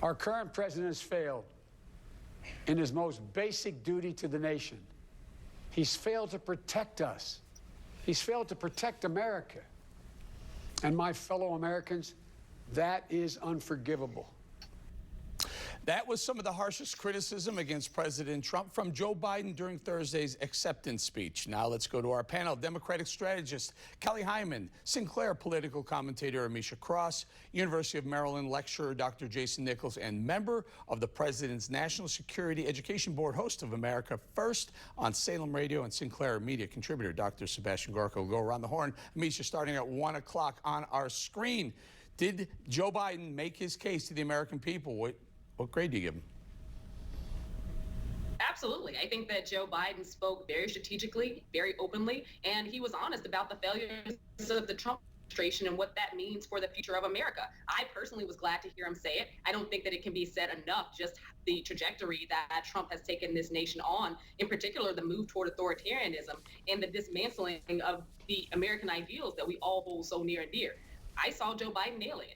Our current president has failed in his most basic duty to the nation. He's failed to protect us. He's failed to protect America. And my fellow Americans, that is unforgivable. That was some of the harshest criticism against President Trump from Joe Biden during Thursday's acceptance speech. Now let's go to our panel. Democratic strategist Kelly Hyman, Sinclair political commentator Amisha Cross, University of Maryland lecturer Dr. Jason Nichols, and member of the President's National Security Education Board, host of America First on Salem Radio, and Sinclair Media contributor Dr. Sebastian Gorka. Will go around the horn. Amisha, starting at 1 o'clock on our screen. Did Joe Biden make his case to the American people? What grade do you give him? Absolutely. I think that Joe Biden spoke very strategically, very openly, and he was honest about the failures of the Trump administration and what that means for the future of America. I personally was glad to hear him say it. I don't think that it can be said enough, just the trajectory that Trump has taken this nation on, in particular the move toward authoritarianism and the dismantling of the American ideals that we all hold so near and dear. I saw Joe Biden nailing it.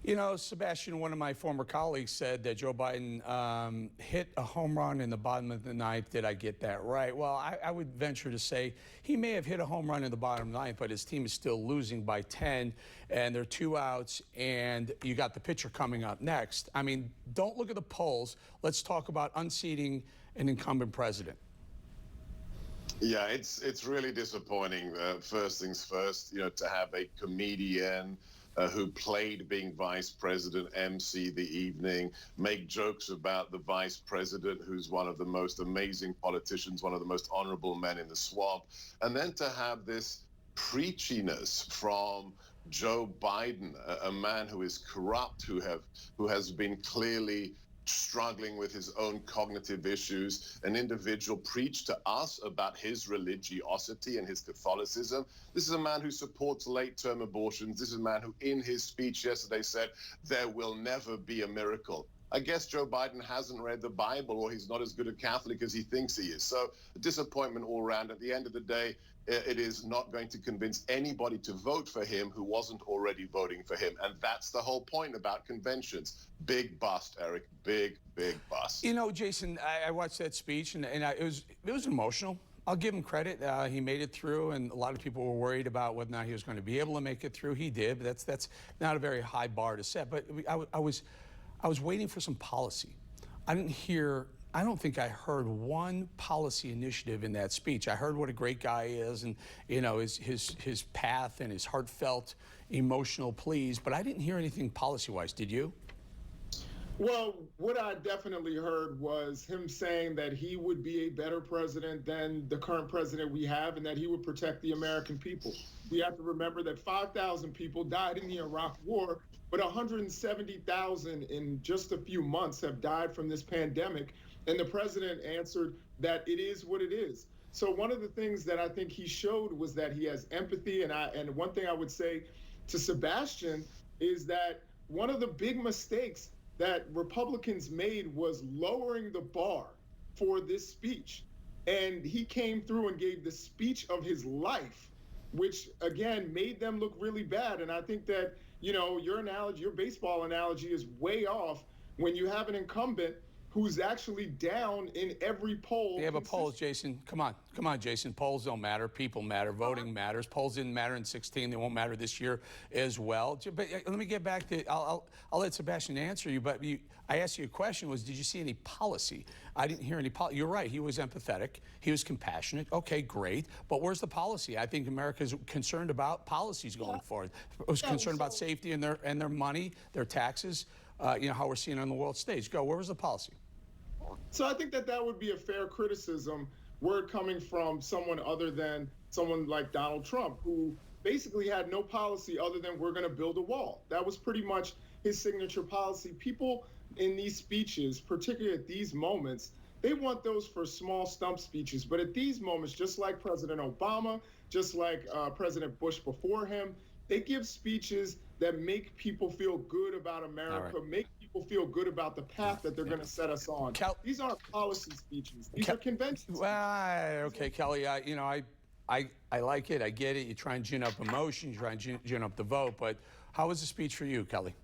You know, Sebastian, one of my former colleagues said that Joe Biden hit a home run in the bottom of the ninth. Did I get that right? Well, I would venture to say he may have hit a home run in the bottom of the ninth, but his team is still losing by 10, and there are 2 outs, and you got the pitcher coming up next. I mean, don't look at the polls. Let's talk about unseating an incumbent president. Yeah, it's really disappointing. First things first, to have a comedian who played being vice president, MC the evening, make jokes about the vice president, who's one of the most amazing politicians, one of the most honorable men in the swamp, and then to have this preachiness from Joe Biden, a man who is corrupt, who has been clearly struggling with his own cognitive issues, an individual preached to us about his religiosity and his Catholicism. This is a man who supports late-term abortions. This is a man who, in his speech yesterday, said, there will never be a miracle. I guess Joe Biden hasn't read the Bible, or he's not as good a Catholic as he thinks he is. So disappointment all around. At the end of the day, it is not going to convince anybody to vote for him who wasn't already voting for him. And that's the whole point about conventions. Big bust, Eric. Big bust. You know, Jason, I watched that speech, and it was emotional. I'll give him credit. He made it through, and a lot of people were worried about whether or not he was going to be able to make it through. He did, but that's not a very high bar to set. But I was waiting for some policy. I don't think I heard one policy initiative in that speech. I heard what a great guy is, and his path and his heartfelt emotional pleas, but I didn't hear anything policy-wise. Did you? Well, what I definitely heard was him saying that he would be a better president than the current president we have, and that he would protect the American people. We have to remember that 5,000 people died in the Iraq War, but 170,000 in just a few months have died from this pandemic. And the president answered that it is what it is. So one of the things that I think he showed was that he has empathy. And one thing I would say to Sebastian is that one of the big mistakes that Republicans made was lowering the bar for this speech. And he came through and gave the speech of his life, which again made them look really bad. And I think that, your analogy, your baseball analogy is way off when you have an incumbent who's actually down in every poll. They have a poll, Jason. Come on, Jason. Polls don't matter. People matter. Voting matters. Polls didn't matter in 2016. They won't matter this year as well. But let me get back to, I'll let Sebastian answer you, but I asked you a question did you see any policy? I didn't hear any policy. You're right. He was empathetic. He was compassionate. Okay, great. But where's the policy? I think America's concerned about policies going forward. It was concerned about safety and their money, their taxes, how we're seeing on the world stage. Where was the policy? So I think that would be a fair criticism, were it coming from someone other than someone like Donald Trump, who basically had no policy other than we're going to build a wall. That was pretty much his signature policy. People in these speeches, particularly at these moments, they want those for small stump speeches. But at these moments, just like President Obama, just like President Bush before him, they give speeches that make people feel good about America, make people feel good about the path that they're going to set us on. These aren't policy speeches. These are conventions. Well, okay, Kelly, I like it. I get it. You try and gin up emotion. You try and gin up the vote. But how was the speech for you, Kelly?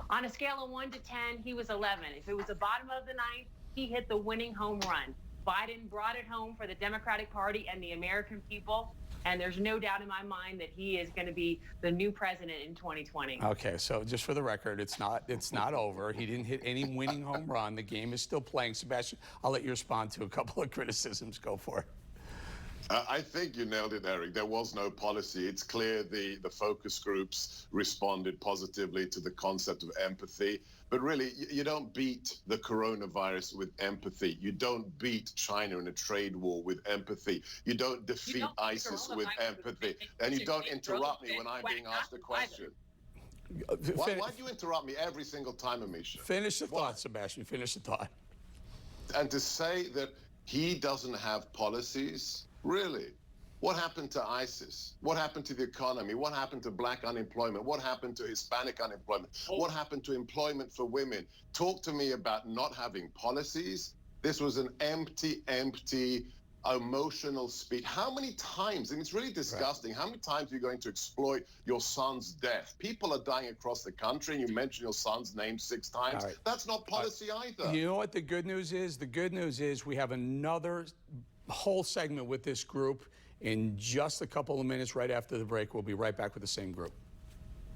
On a scale of 1 to 10, he was 11. If it was the bottom of the ninth, he hit the winning home run. Biden brought it home for the Democratic Party and the American people. And there's no doubt in my mind that he is going to be the new president in 2020. Okay, so just for the record, it's not over. He didn't hit any winning home run. The game is still playing. Sebastian, I'll let you respond to a couple of criticisms. Go for it. I think you nailed it, Eric. There was no policy. It's clear the focus groups responded positively to the concept of empathy. But really, you don't beat the coronavirus with empathy. You don't beat China in a trade war with empathy. You don't defeat ISIS with empathy. And you don't interrupt me when I'm being asked a question. Why do you interrupt me every single time, Amisha? Finish the thought, Sebastian. Finish the thought. And to say that he doesn't have policies, really? What happened to ISIS? What happened to the economy? What happened to black unemployment? What happened to Hispanic unemployment? What happened to employment for women? Talk to me about not having policies. This was an empty, emotional speech. How many times, and it's really disgusting, how many times are you going to exploit your son's death? People are dying across the country, and you mention your son's name 6 times. Right. That's not policy either. You know what the good news is? The good news is we have another whole segment with this group in just a couple of minutes right after the break. We'll be right back with the same group.